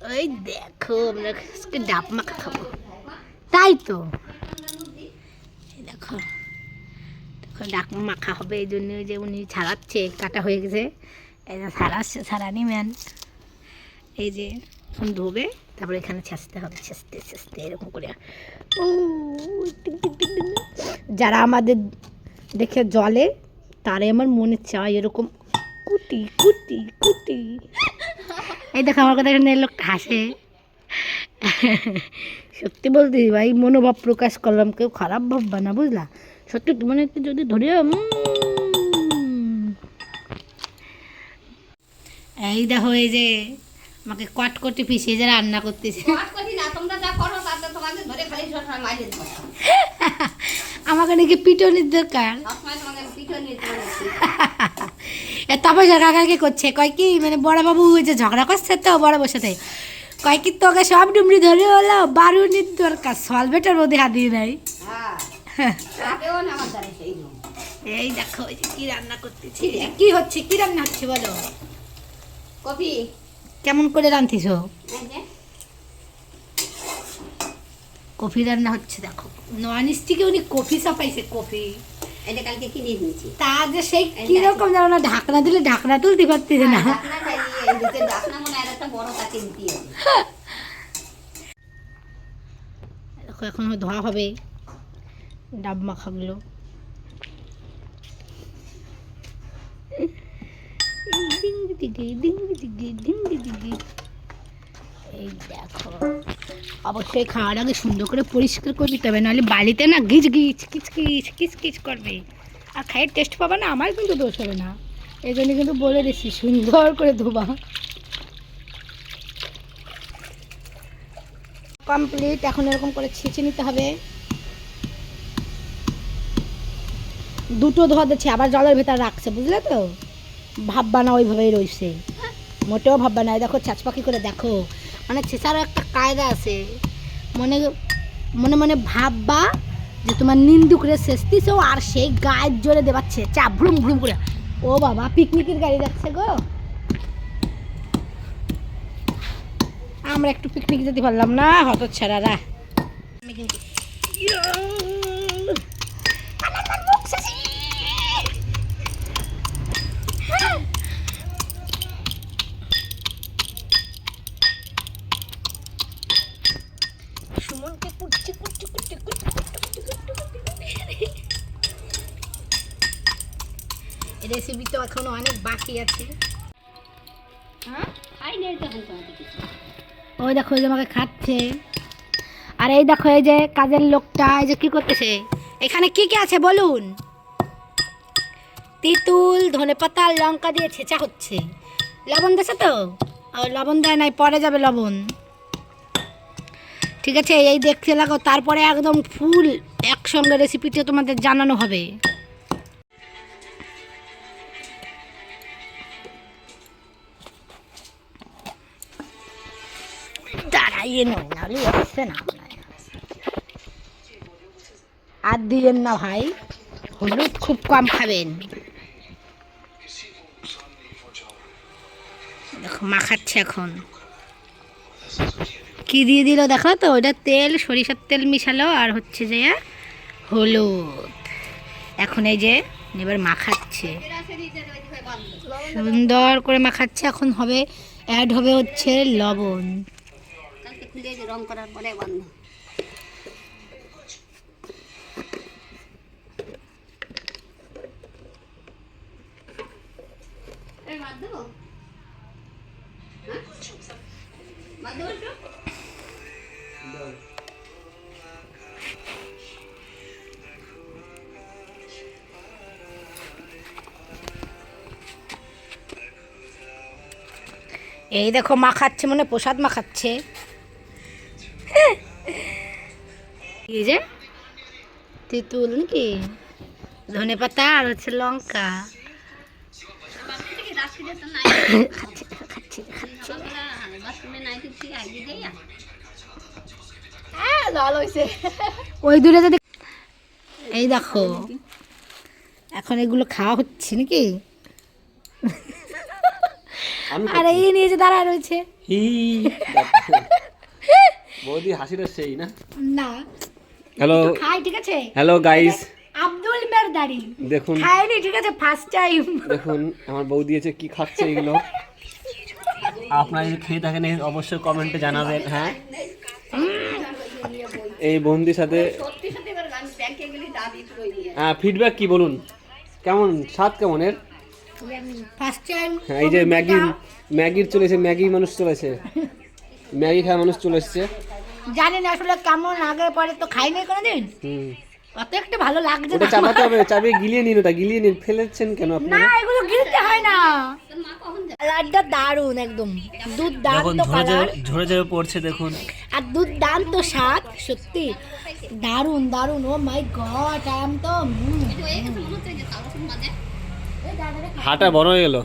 ওই দেখো আমরা আজকে ডাব মাখা খাবো, তাই তো। এই দেখো দেখো ডাব মাখা হবে, এই জন্য যে উনি ছাড়াচ্ছে, কাটা হয়ে গেছে, এই যে ছাড়াচ্ছে, ছাড়ানি ম্যান। এই যে এখন ধোবে, তারপরে এখানে ছেঁচতে হবে, ছেঁচতে ছেঁচতে এরকম করে। ও টিং টিং টিং টিং। যারা আমাদের দেখে জলে, তারাই আমার মনে চায় এরকম কুটি কুটি কুটি। এই দেখো আমার কথা শুনে লোক হাসে। সত্যি বলতে ভাই, মনোভাব প্রকাশ করলাম, কেউ খারাপ ভাববা না, বুঝলা? সত্যি তোমার একটু যদি ধরে এই দেখো, এই যে আমাকে কটকটি পিছিয়ে যে রান্না করতেছে। আমাকে নাকি পিটনির দরকার। তাপসা কাকাকে করছে, কয় কি মানে বড়বাবু ওই যে ঝগড়া করছে তো বড় বসাতে, কয় কি তোকে সব ডুমরি ধরে হলো, বারুনির দরকার, সলভেটার মধ্যে হাত দিয়ে দেয়। এই দেখো ওই যে কি রান্না করতেছি, কি হচ্ছে, কি রান্না হচ্ছে বলো? কফি কেমন করে রাঁধতেছ? কফি রান্না হচ্ছে, দেখো নন স্টিকে উনি কফি চাপাইছে, কফি। এটা কালকে কিনে নিয়েছি, তা যে সেই কিরকম জানো না, ঢাকনা দিলে ঢাকনা তুলতে পারতেছে না। দেখো এখন ধোয়া হবে ডাব মাখাগুলো। এই দেখো, অবশ্যই খাওয়ার আগে সুন্দর করে পরিষ্কার করে দিতে হবে, নাহলে বাড়িতে না গিজ গিজ কিচ কিচ কিচ কিচ করবে, আর খাইয়ের টেস্ট পাবে না, আমার কিন্তু দোষ হবে না। এই জন্য কিন্তু বলে দিচ্ছি সুন্দর করে ধোবা। কমপ্লিট, এখন এরকম করে ছেঁচে নিতে হবে। দুটো ধোয়া দিচ্ছে, আবার জলের ভেতর রাখছে, বুঝলে তো? ভাববা না ওইভাবেই রয়েছে, মোটেও ভাববা না। দেখো ছাঁচ পাখি করে দেখো, মানে ছেঁচারও একটা কায়দা আছে। মনে মনে মনে ভাববা যে তোমার নিন্দু করে শেষতিছো, আর সেই গায়ের জোরে দেবাচ্ছে চা ভ্রুম ভ্রুম করে। ও বাবা, পিকনিকের গাড়ি যাচ্ছে গো, আমরা একটু পিকনিক যেতে পারলাম না, হতচ্ছাড়ারা। আমি কিন্তু সুমনকে কুটছি কুটছি কুটছি কুটছি রেসিপি তো এখনো অনেক বাকি আছে। ওই দেখো, ওই যে আমাকে খাচ্ছে। আর এই দেখো, এই যে কাজের লোকটা, এই যে কি করতেছে, এখানে কি কি আছে বলুন? তেঁতুল, ধনেপাতা, লঙ্কা দিয়ে ছেঁচা হচ্ছে। লবণ দিয়েছে তো? আর লবণ দেয় নাই, পরে যাবে লবণ। ঠিক আছে, এই দেখতে লাগো, তারপরে একদম ফুল একসঙ্গে রেসিপিটা তোমাদের জানানো হবে। দাঁড়াইয়ে নয়, নাহলে আসছে না। আর দিয়েন না ভাই, হলুদ খুব কম খাবেন। দেখো মাখাচ্ছে এখন, কি দিয়ে দিল দেখো তো, ওটা তেল, সরিষার তেল মিশালো, আর হচ্ছে যে হলুদ। এখন এই যে এবার মাখাচ্ছে, সুন্দর করে মাখাচ্ছে। এখন হবে অ্যাড হবে হচ্ছে লবণ। রং করার পরে বন্ধ। এই দেখো মাখাচ্ছে, মানে প্রসাদ মাখাচ্ছে। এই যে তেঁতুল নাকি ধনেপাতা আর হচ্ছে লঙ্কা। ওই দূরে যদি, এই দেখো এখন এগুলো খাওয়া হচ্ছে নাকি। আমি আর এই নিয়ে যে দাঁড়া রয়েছে হি বৌদি হাসিটা সেই না। না হ্যালো খাই ঠিক আছে। হ্যালো গাইস, আব্দুল মেরদারি দেখুন খাইনি ঠিক আছে, ফার্স্ট টাইম। দেখুন আমার বউ দিয়েছে কি খাচ্ছে এগুলো। আপনারা যদি খেয়ে থাকেন অবশ্যই কমেন্টে জানাবেন। হ্যাঁ এই বন্ধুর সাথে হ্যাঁ ফিডব্যাক কি বলুন, কেমন স্বাদ কেমন এর? First time. হ্যাঁ এই যে ম্যাগির চলেছে, ম্যাগি মানুষ চলেছে, ম্যাগি খাওয়া মানুষ চলে এসছে। জানি না আসলে কেমন আগে পরে তো খাইনি কোনোদিন, অত একটা ভালো লাগছে ওটা না। চাবাতে হবে, চাবিয়ে গিলিয়ে নিন, ওটা গিলিয়ে নিন, ফেলেছেন কেন না আপনারা? এগুলো গিলতে হয় না। কালারটা দারুণ, একদম দুর্দান্ত কালার, ঝরে ঝরে পড়ছে দেখুন। আর দুর্দান্ত স্বাদ, সত্যি দারুণ দারুণ। ও মাই গড, আম তো হাঁটা বড় হয়ে গেল।